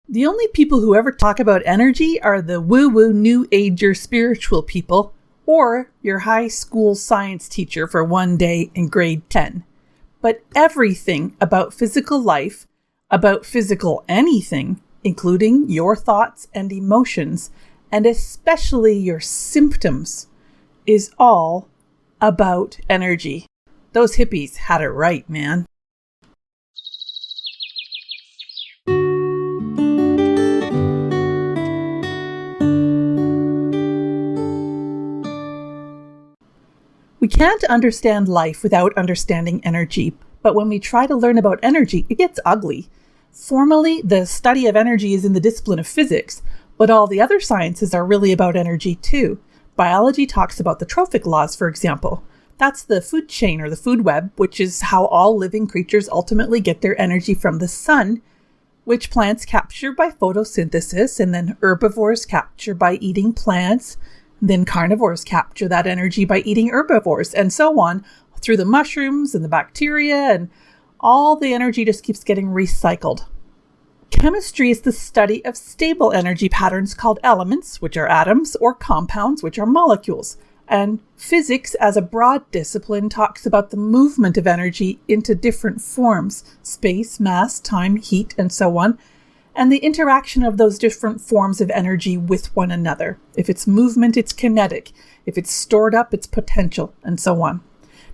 The only people who ever talk about energy are the woo-woo new ager spiritual people, or your high school science teacher for one day in grade 10. But everything about physical life, about physical anything, including your thoughts and emotions, and especially your symptoms, is all about energy. Those hippies had it right, man. We can't understand life without understanding energy, but when we try to learn about energy, it gets ugly. Formally, the study of energy is in the discipline of physics, but all the other sciences are really about energy too. Biology talks about the trophic laws, for example. That's the food chain or the food web, which is how all living creatures ultimately get their energy from the sun, which plants capture by photosynthesis, and then herbivores capture by eating plants. Then carnivores capture that energy by eating herbivores, and so on, through the mushrooms and the bacteria, and all the energy just keeps getting recycled. Chemistry is the study of stable energy patterns called elements, which are atoms, or compounds, which are molecules. And physics, as a broad discipline, talks about the movement of energy into different forms: space, mass, time, heat, and so on, and the interaction of those different forms of energy with one another. If it's movement, it's kinetic. If it's stored up, it's potential, and so on.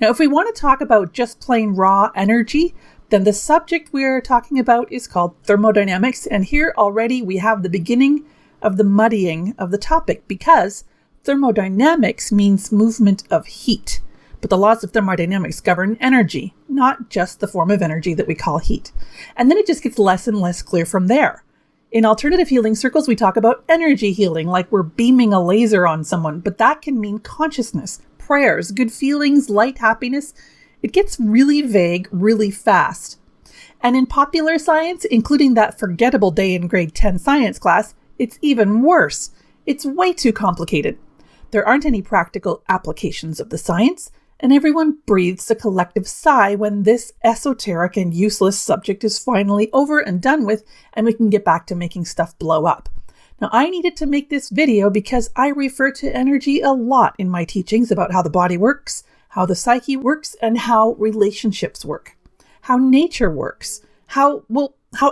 Now, if we want to talk about just plain raw energy, then the subject we're talking about is called thermodynamics, and here already we have the beginning of the muddying of the topic, because thermodynamics means movement of heat. But the laws of thermodynamics govern energy, not just the form of energy that we call heat. And then it just gets less and less clear from there. In alternative healing circles, we talk about energy healing, like we're beaming a laser on someone, but that can mean consciousness, prayers, good feelings, light, happiness. It gets really vague really fast. And in popular science, including that forgettable day in grade 10 science class, it's even worse. It's way too complicated. There aren't any practical applications of the science, and everyone breathes a collective sigh when this esoteric and useless subject is finally over and done with, and we can get back to making stuff blow up. Now, I needed to make this video because I refer to energy a lot in my teachings about how the body works, how the psyche works, and how relationships work, how nature works, how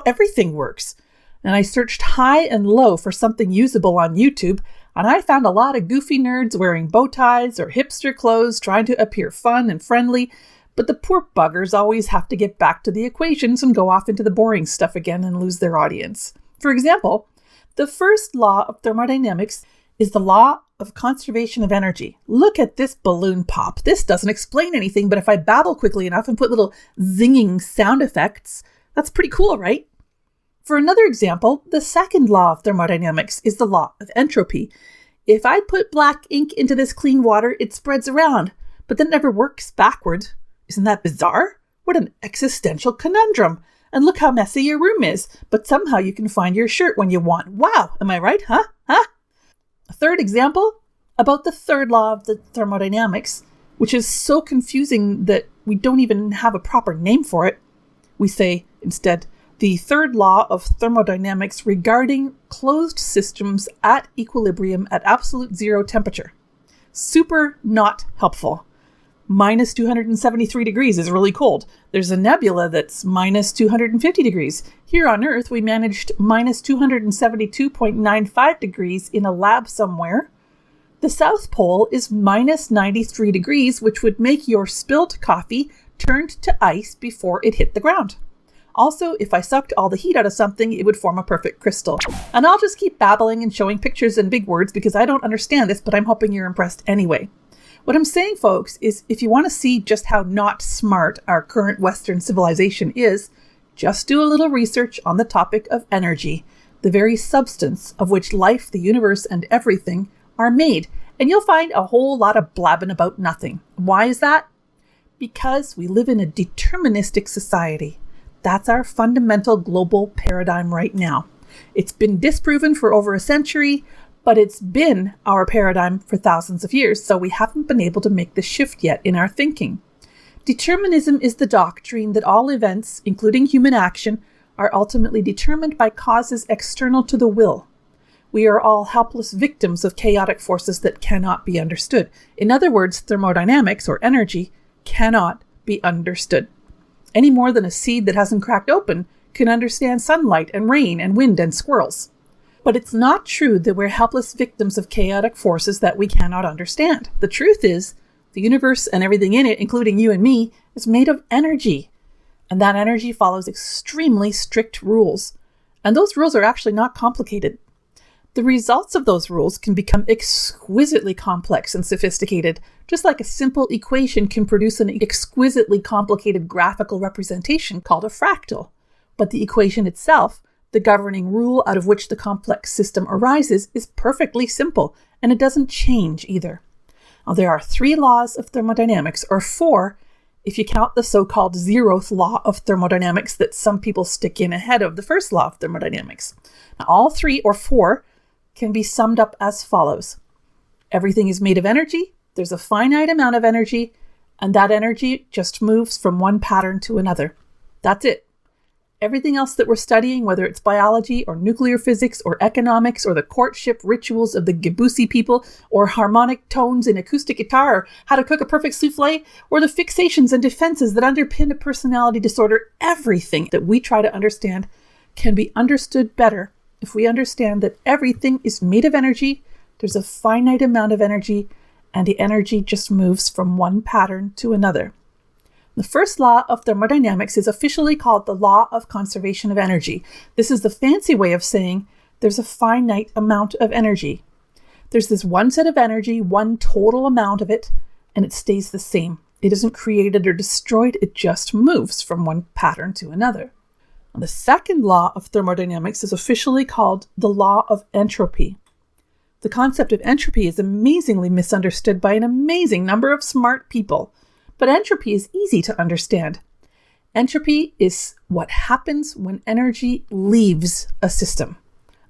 everything works. And I searched high and low for something usable on YouTube, and I found a lot of goofy nerds wearing bow ties or hipster clothes trying to appear fun and friendly, but the poor buggers always have to get back to the equations and go off into the boring stuff again and lose their audience. For example, the first law of thermodynamics is the law of conservation of energy. Look at this balloon pop. This doesn't explain anything, but if I babble quickly enough and put little zinging sound effects, that's pretty cool, right? For another example, the second law of thermodynamics is the law of entropy. If I put black ink into this clean water, it spreads around, but then it never works backward. Isn't that bizarre? What an existential conundrum. And look how messy your room is, but somehow you can find your shirt when you want. Wow, am I right, huh? A third example about the third law of the thermodynamics, which is so confusing that we don't even have a proper name for it. We say, instead, the third law of thermodynamics regarding closed systems at equilibrium at absolute zero temperature. Super not helpful. Minus 273 degrees is really cold. There's a nebula that's minus 250 degrees. Here on Earth, we managed minus 272.95 degrees in a lab somewhere. The South Pole is minus 93 degrees, which would make your spilled coffee turned to ice before it hit the ground. Also, if I sucked all the heat out of something, it would form a perfect crystal. And I'll just keep babbling and showing pictures and big words because I don't understand this, but I'm hoping you're impressed anyway. What I'm saying, folks, is if you want to see just how not smart our current Western civilization is, just do a little research on the topic of energy, the very substance of which life, the universe, and everything are made, and you'll find a whole lot of blabbing about nothing. Why is that? Because we live in a deterministic society. That's our fundamental global paradigm right now. It's been disproven for over a century, but it's been our paradigm for thousands of years, so we haven't been able to make the shift yet in our thinking. Determinism is the doctrine that all events, including human action, are ultimately determined by causes external to the will. We are all helpless victims of chaotic forces that cannot be understood. In other words, thermodynamics, or energy, cannot be understood. Any more than a seed that hasn't cracked open can understand sunlight and rain and wind and squirrels. But it's not true that we're helpless victims of chaotic forces that we cannot understand. The truth is, the universe and everything in it, including you and me, is made of energy. And that energy follows extremely strict rules. And those rules are actually not complicated. The results of those rules can become exquisitely complex and sophisticated, just like a simple equation can produce an exquisitely complicated graphical representation called a fractal. But the equation itself, the governing rule out of which the complex system arises, is perfectly simple, and it doesn't change either. Now, there are 3 laws of thermodynamics, or 4, if you count the so-called 0th law of thermodynamics that some people stick in ahead of the first law of thermodynamics. Now, all 3 or 4 can be summed up as follows. Everything is made of energy, there's a finite amount of energy, and that energy just moves from one pattern to another. That's it. Everything else that we're studying, whether it's biology or nuclear physics or economics or the courtship rituals of the Gibusi people or harmonic tones in acoustic guitar or how to cook a perfect souffle or the fixations and defenses that underpin a personality disorder, everything that we try to understand can be understood better if we understand that everything is made of energy, there's a finite amount of energy, and the energy just moves from one pattern to another. The first law of thermodynamics is officially called the law of conservation of energy. This is the fancy way of saying there's a finite amount of energy. There's this one set of energy, one total amount of it, and it stays the same. It isn't created or destroyed, it just moves from one pattern to another. The second law of thermodynamics is officially called the law of entropy. The concept of entropy is amazingly misunderstood by an amazing number of smart people, but entropy is easy to understand. Entropy is what happens when energy leaves a system.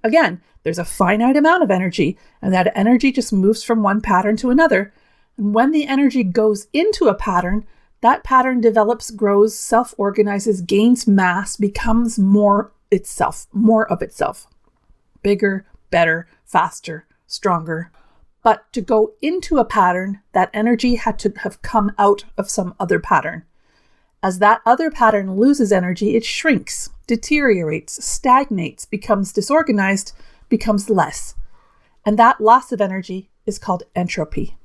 Again, there's a finite amount of energy, and that energy just moves from one pattern to another. And when the energy goes into a pattern, that pattern develops, grows, self-organizes, gains mass, becomes more of itself. Bigger, better, faster, stronger. But to go into a pattern, that energy had to have come out of some other pattern. As that other pattern loses energy, it shrinks, deteriorates, stagnates, becomes disorganized, becomes less. And that loss of energy is called entropy.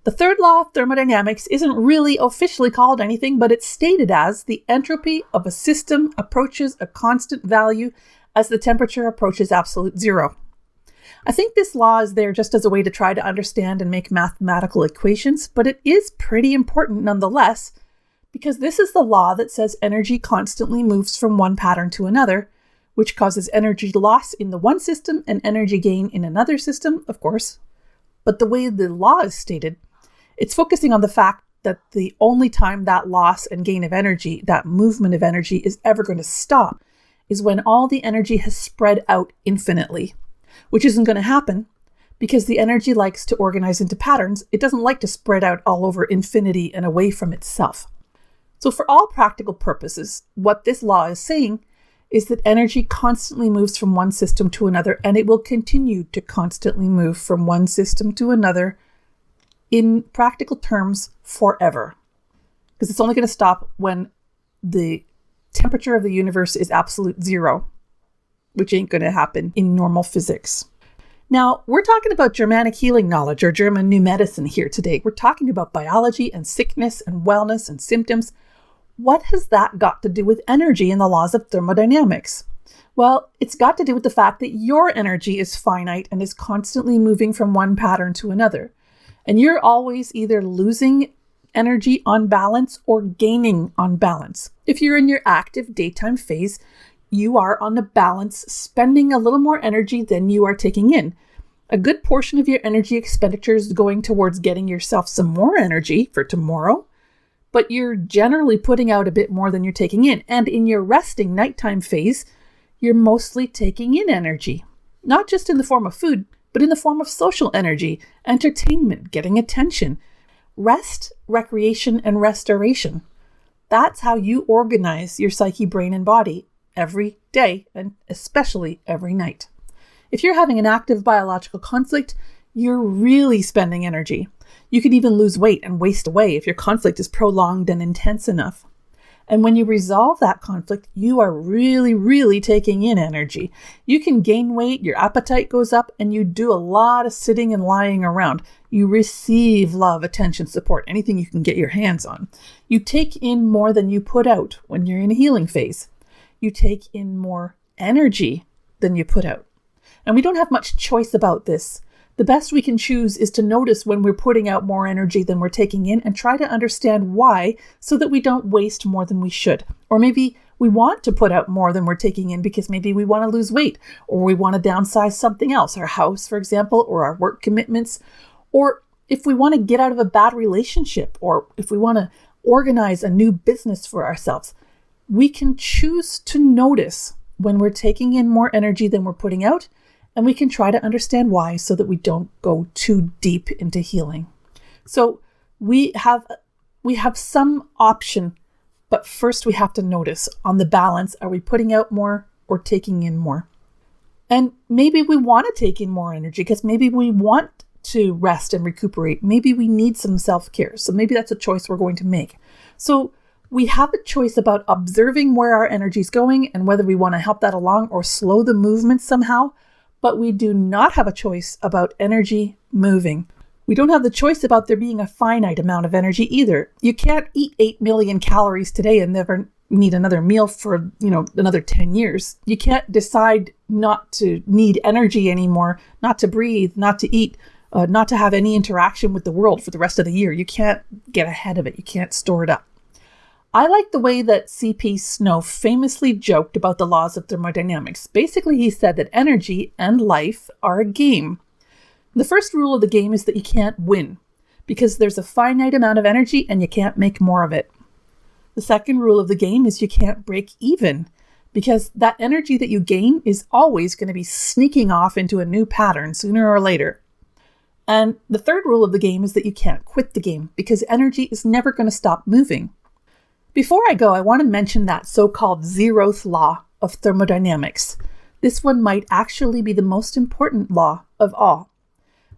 The third law of thermodynamics isn't really officially called anything, but it's stated as the entropy of a system approaches a constant value as the temperature approaches absolute zero. I think this law is there just as a way to try to understand and make mathematical equations, but it is pretty important nonetheless, because this is the law that says energy constantly moves from one pattern to another, which causes energy loss in the one system and energy gain in another system, of course. But the way the law is stated, it's focusing on the fact that the only time that loss and gain of energy, that movement of energy, is ever going to stop is when all the energy has spread out infinitely, which isn't going to happen because the energy likes to organize into patterns. It doesn't like to spread out all over infinity and away from itself. So for all practical purposes, what this law is saying is that energy constantly moves from one system to another, and it will continue to constantly move from one system to another in practical terms forever. Because it's only going to stop when the temperature of the universe is absolute zero, which ain't going to happen in normal physics. Now, we're talking about Germanic healing knowledge or German new medicine here today. We're talking about biology and sickness and wellness and symptoms. What has that got to do with energy and the laws of thermodynamics? Well, it's got to do with the fact that your energy is finite and is constantly moving from one pattern to another. And you're always either losing energy on balance or gaining on balance. If you're in your active daytime phase, you are on the balance, spending a little more energy than you are taking in. A good portion of your energy expenditure is going towards getting yourself some more energy for tomorrow, but you're generally putting out a bit more than you're taking in. And in your resting nighttime phase, you're mostly taking in energy, not just in the form of food, but in the form of social energy, entertainment, getting attention, rest, recreation, and restoration. That's how you organize your psyche, brain, and body. every day, and especially every night. If you're having an active biological conflict, you're really spending energy. You can even lose weight and waste away if your conflict is prolonged and intense enough. And when you resolve that conflict, you are really taking in energy. You can gain weight, your appetite goes up, and you do a lot of sitting and lying around. You receive love, attention, support, anything you can get your hands on. You take in more than you put out when you're in a healing phase. You take in more energy than you put out. And we don't have much choice about this. The best we can choose is to notice when we're putting out more energy than we're taking in and try to understand why so that we don't waste more than we should. Or maybe we want to put out more than we're taking in because maybe we want to lose weight or we want to downsize something else, our house, for example, or our work commitments. Or if we want to get out of a bad relationship or if we want to organize a new business for ourselves. We can choose to notice when we're taking in more energy than we're putting out. And we can try to understand why so that we don't go too deep into healing. So we have some option, but first we have to notice on the balance, are we putting out more or taking in more? And maybe we want to take in more energy because maybe we want to rest and recuperate. Maybe we need some self-care. So maybe that's a choice we're going to make. So we have a choice about observing where our energy is going and whether we want to help that along or slow the movement somehow. But we do not have a choice about energy moving. We don't have the choice about there being a finite amount of energy either. You can't eat 8 million calories today and never need another meal for, another 10 years. You can't decide not to need energy anymore, not to breathe, not to eat, not to have any interaction with the world for the rest of the year. You can't get ahead of it. You can't store it up. I like the way that C.P. Snow famously joked about the laws of thermodynamics. Basically, he said that energy and life are a game. The first rule of the game is that you can't win because there's a finite amount of energy and you can't make more of it. The second rule of the game is you can't break even because that energy that you gain is always going to be sneaking off into a new pattern sooner or later. And the third rule of the game is that you can't quit the game because energy is never going to stop moving. Before I go, I want to mention that so-called zeroth law of thermodynamics. This one might actually be the most important law of all.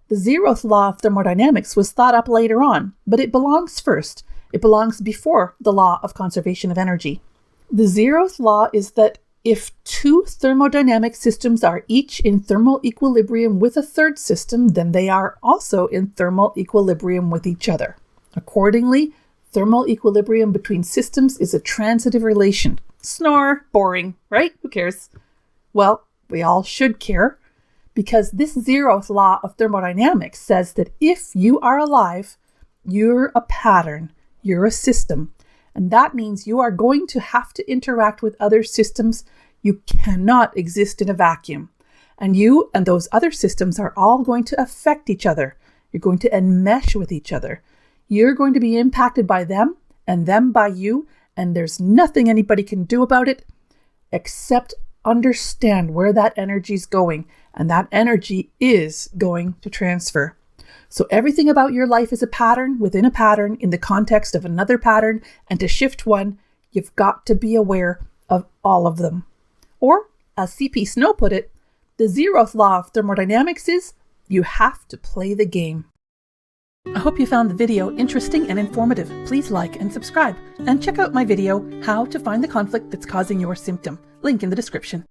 The zeroth law of thermodynamics was thought up later on, but it belongs first. It belongs before the law of conservation of energy. The zeroth law is that if two thermodynamic systems are each in thermal equilibrium with a third system, then they are also in thermal equilibrium with each other. Accordingly, thermal equilibrium between systems is a transitive relation. Snore, boring, right? Who cares? Well, we all should care because this zeroth law of thermodynamics says that if you are alive, you're a pattern, you're a system. And that means you are going to have to interact with other systems. You cannot exist in a vacuum. And you and those other systems are all going to affect each other. You're going to enmesh with each other. You're going to be impacted by them and them by you, and there's nothing anybody can do about it except understand where that energy is going, and that energy is going to transfer. So everything about your life is a pattern within a pattern in the context of another pattern, and to shift one, you've got to be aware of all of them. Or, as C.P. Snow put it, the zeroth law of thermodynamics is you have to play the game. I hope you found the video interesting and informative. Please like and subscribe, and check out my video, How to Find the Conflict That's Causing Your Symptom. Link in the description.